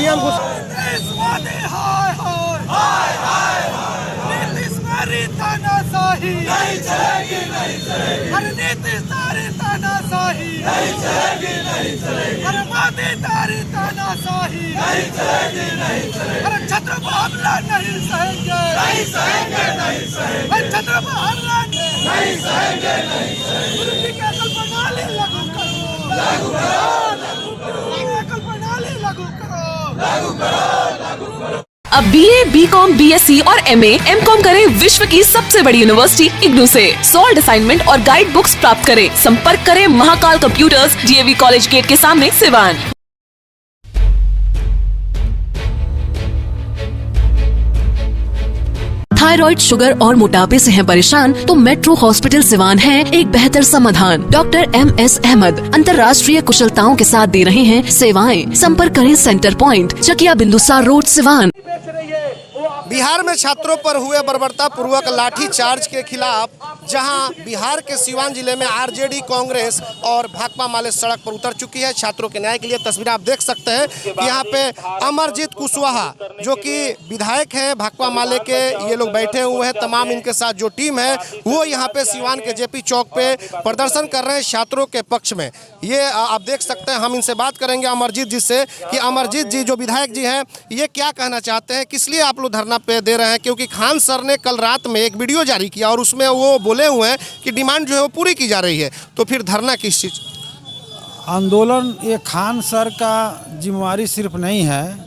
दुनिया में घुस अब BA, BCom, BSc और MA, MCom करें विश्व की सबसे बड़ी यूनिवर्सिटी इग्नू से। सॉल्ड असाइनमेंट और गाइड बुक्स प्राप्त करें। संपर्क करें Mahakal computers, DAV college gate के सामने, सिवान। थायराइड, शुगर और मोटापे से हैं परेशान तो मेट्रो हॉस्पिटल सिवान है एक बेहतर समाधान। डॉक्टर MS अहमद अंतर्राष्ट्रीय कुशलताओं के साथ दे रहे हैं सेवाएं। संपर्क करें centre point, Chakia Bindusar road, Siwan. Bihar में छात्रों पर हुए बर्बरतापूर्वक लाठी चार्ज के खिलाफ जहां बिहार के सिवान जिले में RJD, कांग्रेस और भाकपा माले सड़क पर उतर चुकी है छात्रों के न्याय के लिए। तस्वीर आप देख सकते हैं कि यहाँ पे अमरजीत कुशवाहा जो कि विधायक हैं भाकपा माले के, ये लोग बैठे हुए हैं। तमाम इनके साथ जो टीम है वो यहाँ पे सिवान के JP चौक पे प्रदर्शन कर रहे हैं छात्रों के पक्ष में। ये आप देख सकते हैं। हम इनसे बात करेंगे अमरजीत जी से कि अमरजीत जी जो विधायक जी हैं ये क्या कहना चाहते हैं, किस लिए आप लोग धरना पे दे रहे हैं? क्योंकि खान सर ने कल रात में एक वीडियो जारी किया और उसमें वो बोले हुए हैं कि डिमांड जो है वो पूरी की जा रही है, तो फिर धरना किस चीज़? आंदोलन ये खान सर का जिम्मेवारी सिर्फ नहीं है,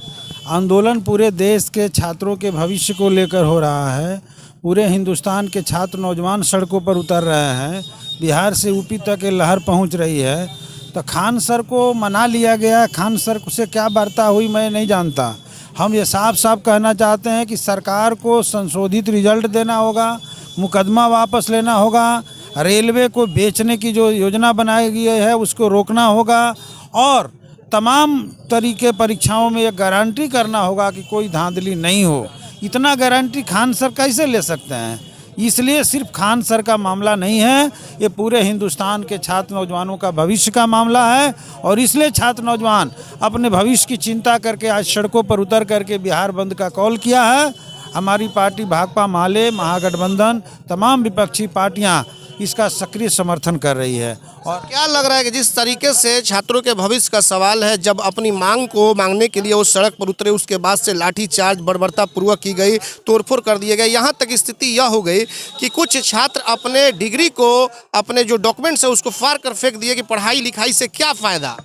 आंदोलन पूरे देश के छात्रों के भविष्य को लेकर हो रहा है। पूरे हिंदुस्तान के छात्र नौजवान सड़कों पर उतर रहे हैं। बिहार से यूपी तक ये लहर पहुंच रही है। तो खान सर को मना लिया गया। खान सर से क्या वार्ता हुई मैं नहीं जानता। हम ये साफ साफ कहना चाहते हैं कि सरकार को संशोधित रिजल्ट देना होगा, मुकदमा वापस लेना होगा, रेलवे को बेचने की जो योजना बनाई गई है उसको रोकना होगा और तमाम तरीके परीक्षाओं में ये गारंटी करना होगा कि कोई धांधली नहीं हो। इतना गारंटी खान सर कैसे ले सकते हैं? इसलिए सिर्फ खान सर का मामला नहीं है, ये पूरे हिंदुस्तान के छात्र नौजवानों का भविष्य का मामला है और इसलिए छात्र नौजवान अपने भविष्य की चिंता करके आज सड़कों पर उतर करके बिहार बंद का कॉल किया है। हमारी पार्टी भाकपा माले, महागठबंधन, तमाम विपक्षी पार्टियां इसका सक्रिय समर्थन कर रही है। और क्या लग रहा है कि जिस तरीके से छात्रों के भविष्य का सवाल है, जब अपनी मांग को मांगने के लिए वो सड़क पर उतरे उसके बाद से लाठीचार्ज बर्बरतापूर्वक की गई, तोड़फोड़ कर दिए गए, यहाँ तक स्थिति यह हो गई कि कुछ छात्र अपने डिग्री को, अपने जो डॉक्यूमेंट्स है उसको फाड़ कर फेंक दिए कि पढ़ाई लिखाई से क्या फ़ायदा।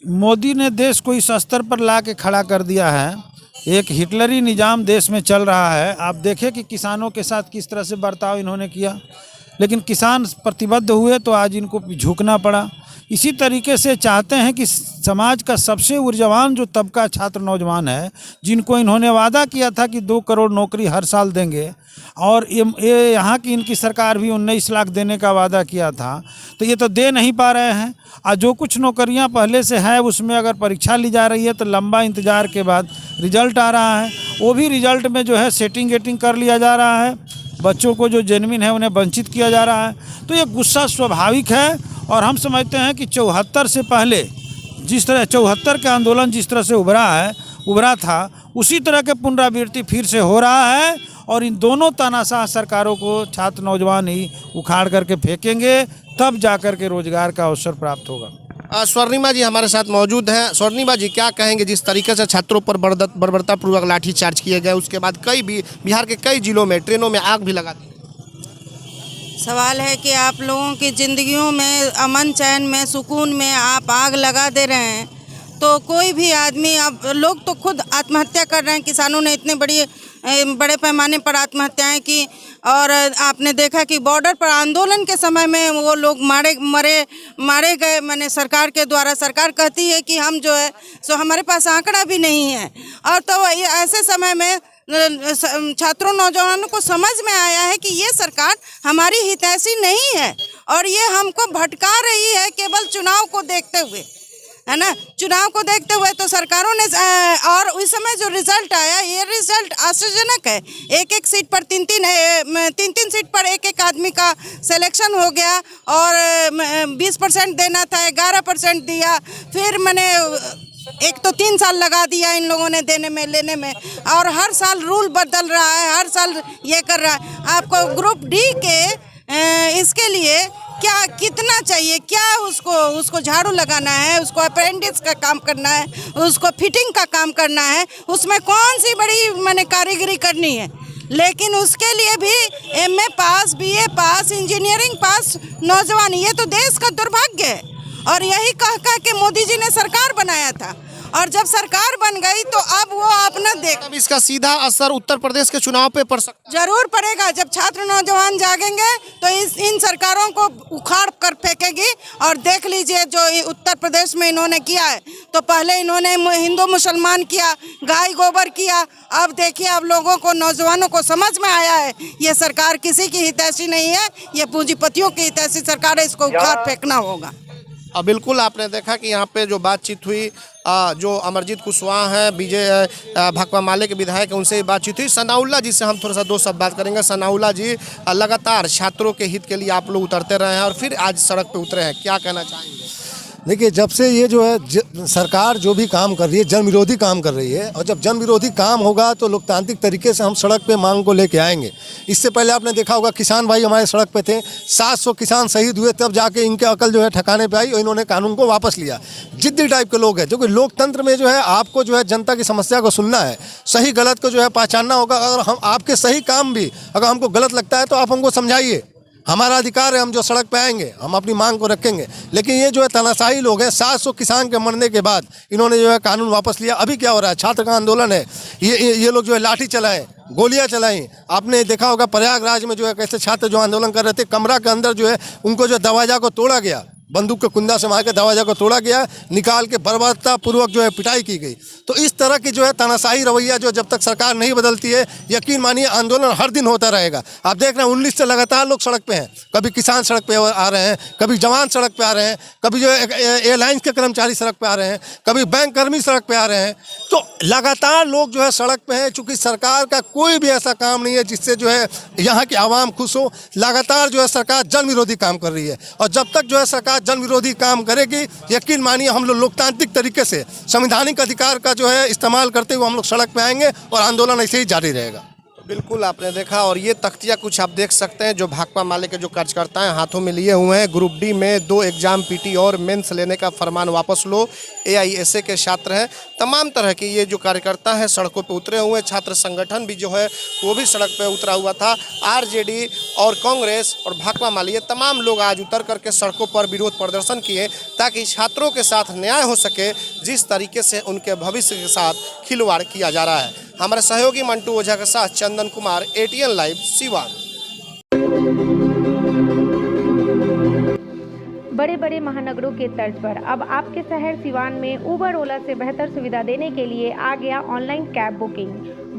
मोदी ने देश को इस स्तर पर ला के खड़ा कर दिया है। एक हिटलरी निज़ाम देश में चल रहा है। आप देखें कि किसानों के साथ किस तरह से बर्ताव इन्होंने किया, लेकिन किसान प्रतिबद्ध हुए तो आज इनको झुकना पड़ा। इसी तरीके से चाहते हैं कि समाज का सबसे ऊर्जावान जो तबका छात्र नौजवान है, जिनको इन्होंने वादा किया था कि 2 करोड़ नौकरी हर साल देंगे और ये यहाँ की इनकी सरकार भी 19 लाख देने का वादा किया था, तो ये तो दे नहीं पा रहे हैं। और जो कुछ नौकरियाँ पहले से है उसमें अगर परीक्षा ली जा रही है तो लंबा इंतज़ार के बाद रिजल्ट आ रहा है। वो भी रिजल्ट में जो है सेटिंग गेटिंग कर लिया जा रहा है। बच्चों को जो जेन्युइन है उन्हें वंचित किया जा रहा है। तो ये गुस्सा स्वाभाविक है और हम समझते हैं कि 74 से पहले जिस तरह 74 का आंदोलन जिस तरह से उभरा था उसी तरह के पुनरावृत्ति फिर से हो रहा है और इन दोनों तानाशाह सरकारों को छात्र नौजवान ही उखाड़ करके फेंकेंगे, तब जाकर के रोजगार का अवसर प्राप्त होगा। स्वर्णिमा जी हमारे साथ मौजूद हैं। स्वर्णिमा जी क्या कहेंगे जिस तरीके से छात्रों पर बर्बरतापूर्वक लाठी चार्ज किए गए, उसके बाद बिहार के कई जिलों में ट्रेनों में आग भी लगा दी? सवाल है कि आप लोगों की ज़िंदगियों में अमन चैन में सुकून में आप आग लगा दे रहे हैं, तो कोई भी आदमी, अब लोग तो खुद आत्महत्या कर रहे हैं। किसानों ने इतने बड़े पैमाने पर आत्महत्याएं की और आपने देखा कि बॉर्डर पर आंदोलन के समय में वो लोग मारे गए। मैंने सरकार के द्वारा, सरकार कहती है कि हम जो है सो हमारे पास आंकड़ा भी नहीं है। और तो ऐसे समय में छात्रों नौजवानों को समझ में आया है कि ये सरकार हमारी हितैषी नहीं है और ये हमको भटका रही है केवल चुनाव को देखते हुए, है ना, चुनाव को देखते हुए। तो सरकारों ने और उस समय जो रिजल्ट आया, ये रिजल्ट आश्चर्यजनक है। एक सीट पर तीन सीट पर एक आदमी का सिलेक्शन हो गया और 20% देना था, 11% दिया। फिर मैंने एक तो 3 साल लगा दिया इन लोगों ने देने में लेने में, और हर साल रूल बदल रहा है, हर साल ये कर रहा है। आपको ग्रुप डी के इसके लिए क्या कितना चाहिए, क्या उसको झाड़ू लगाना है, उसको अप्रेंटिस का काम करना है, उसको फिटिंग का काम करना है, उसमें कौन सी बड़ी मैंने कारीगरी करनी है। लेकिन उसके लिए भी MA पास, BA पास, इंजीनियरिंग पास नौजवान, ये तो देश का दुर्भाग्य है। और यही कह के मोदी जी ने सरकार बनाया था, और जब सरकार बन गई तो अब वो अपना देख। अब इसका सीधा असर उत्तर प्रदेश के चुनाव पे पड़ सकता है। जरूर पड़ेगा। जब छात्र नौजवान जागेंगे तो इन सरकारों को उखाड़ कर फेंकेगी। और देख लीजिए जो उत्तर प्रदेश में इन्होंने किया है, तो पहले इन्होंने हिंदू मुसलमान किया, गाय गोबर किया। अब देखिए, अब लोगों को, नौजवानों को समझ में आया है ये सरकार किसी की हितैषी नहीं है, ये पूंजीपतियों की हितैषी सरकार है, इसको उखाड़ फेंकना होगा। बिल्कुल, आपने देखा कि यहाँ पे जो बातचीत हुई, जो अमरजीत कुशवाहा हैं, भाकपा माले के विधायक हैं, उनसे बातचीत हुई। सनाउल्लाह जी से हम थोड़ा सा 2 शब्द बात करेंगे। सनाउल्लाह जी, लगातार छात्रों के हित के लिए आप लोग उतरते रहे हैं और फिर आज सड़क पे उतरे हैं, क्या कहना चाहेंगे? देखिए, जब से ये जो है सरकार जो भी काम कर रही है, जन विरोधी काम कर रही है, और जब जन विरोधी काम होगा तो लोकतांत्रिक तरीके से हम सड़क पे मांग को लेके आएंगे। इससे पहले आपने देखा होगा किसान भाई हमारे सड़क पे थे, 700 किसान शहीद हुए, तब जाके इनके अकल जो है ठिकाने पे आई और इन्होंने कानून को वापस लिया। जिद्दी टाइप के लोग हैं, जो कि लोकतंत्र में जो है आपको जो है जनता की समस्या को सुनना है, सही गलत को जो है पहचानना होगा। अगर हम आपके सही काम भी अगर हमको गलत लगता है तो आप हमको समझाइए, हमारा अधिकार है, हम जो सड़क पे आएंगे, हम अपनी मांग को रखेंगे। लेकिन ये जो है तानाशाही लोग हैं, 700 किसान के मरने के बाद इन्होंने जो है कानून वापस लिया। अभी क्या हो रहा है, छात्र का आंदोलन है, ये लोग जो है लाठी चलाएं, गोलियां चलाई। आपने देखा होगा प्रयागराज में जो है कैसे छात्र जो आंदोलन कर रहे थे, कमरा के अंदर जो है उनको जो दरवाजा को तोड़ा गया, बंदूक के कुंदा से मार के दरवाजा को तोड़ा गया, निकाल के बर्बरतापूर्वक जो है पिटाई की गई। तो इस तरह की जो है तानाशाही रवैया जो जब तक सरकार नहीं बदलती है, यकीन मानिए आंदोलन हर दिन होता रहेगा। आप देख रहे हैं 19 से लगातार लोग सड़क पे हैं, कभी किसान सड़क पे आ रहे हैं, कभी जवान सड़क पे आ रहे हैं, कभी जो एयरलाइंस के कर्मचारी सड़क पे आ रहे हैं, कभी बैंक कर्मी सड़क पे आ रहे हैं। तो लगातार लोग जो है सड़क पे हैं, चूँकि सरकार का कोई भी ऐसा काम नहीं है जिससे जो है यहाँ की आवाम खुश हो। लगातार जो है सरकार जन विरोधी काम कर रही है, और जब तक जो है सरकार जन विरोधी काम करेगी, यकीन मानिए हम लोग लोकतांत्रिक तरीके से संवैधानिक अधिकार का जो है इस्तेमाल करते हुए हम लोग सड़क पे आएंगे और आंदोलन ऐसे ही जारी रहेगा। बिल्कुल, आपने देखा। और ये तख्तियाँ कुछ आप देख सकते हैं जो भाकपा माले के जो कार्यकर्ता हैं हाथों में लिए हुए हैं। ग्रुप डी में 2 एग्जाम PT और मेंस लेने का फरमान वापस लो। AISA के छात्र हैं, तमाम तरह के ये जो कार्यकर्ता हैं सड़कों पे उतरे हुए हैं। छात्र संगठन भी जो है वो भी सड़क पे उतरा हुआ था। RJD और कांग्रेस और भाकपा माले, ये तमाम लोग आज उतर करके सड़कों पर विरोध प्रदर्शन किए ताकि छात्रों के साथ न्याय हो सके, जिस तरीके से उनके भविष्य के साथ खिलवाड़ किया जा रहा है। हमारे सहयोगी मंटू ओझा के साथ चंदन कुमार, ATN लाइव, सिवान। बड़े बड़े महानगरों के तर्ज पर अब आपके शहर सिवान में उबर ओला से बेहतर सुविधा देने के लिए आ गया online cab booking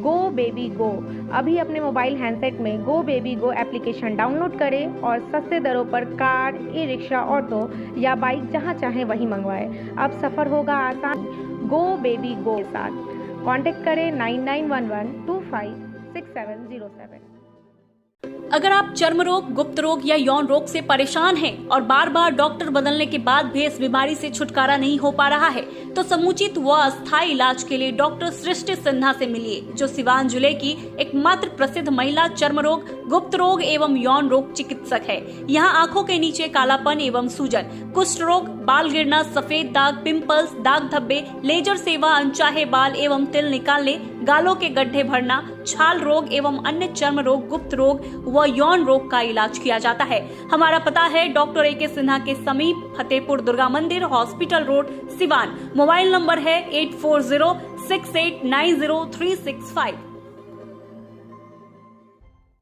Go Baby Go. अभी अपने मोबाइल हैंडसेट में Go Baby Go application download करें और सस्ते दरों पर कार, ई-रिक्शा, ऑटो या बाइक जहां चाहें वहीं मंगवाएं। अब सफ़र होगा आसान गो बेबी गो के साथ। कांटेक्ट करें 9911256707। अगर आप चर्म रोग, गुप्त रोग या यौन रोग से परेशान हैं और बार बार डॉक्टर बदलने के बाद भी इस बीमारी से छुटकारा नहीं हो पा रहा है, तो समुचित व अस्थायी इलाज के लिए डॉक्टर सृष्टि सिन्हा से मिलिए, जो सिवान जिले की एकमात्र प्रसिद्ध महिला चर्म रोग, गुप्त रोग एवं यौन रोग चिकित्सक है। यहाँ आंखों के नीचे कालापन एवं सूजन, कुष्ठ रोग, बाल गिरना, सफेद दाग, पिंपल्स, दाग धब्बे, लेजर सेवा, अनचाहे बाल एवं तिल निकालने, गालों के गड्ढे भरना, छाल रोग एवं अन्य चर्म रोग, गुप्त रोग व यौन रोग का इलाज किया जाता है। हमारा पता है डॉक्टर AK सिन्हा के समीप, फतेहपुर दुर्गा मंदिर, hospital road, Siwan. Mobile number है 8406890365।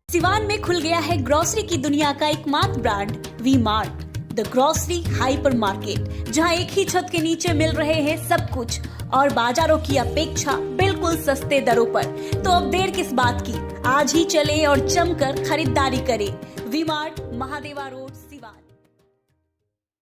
सिवान में खुल गया है ग्रोसरी की दुनिया का एकमात्र brand V Mart, the grocery hyper market, जहां एक ही छत के नीचे मिल रहे हैं सब कुछ और बाजारों की अपेक्षा बिल्कुल सस्ते दरों पर। तो अब देर किस बात की, आज ही चले और जमकर खरीदारी करें। V Mart, Mahadeva road.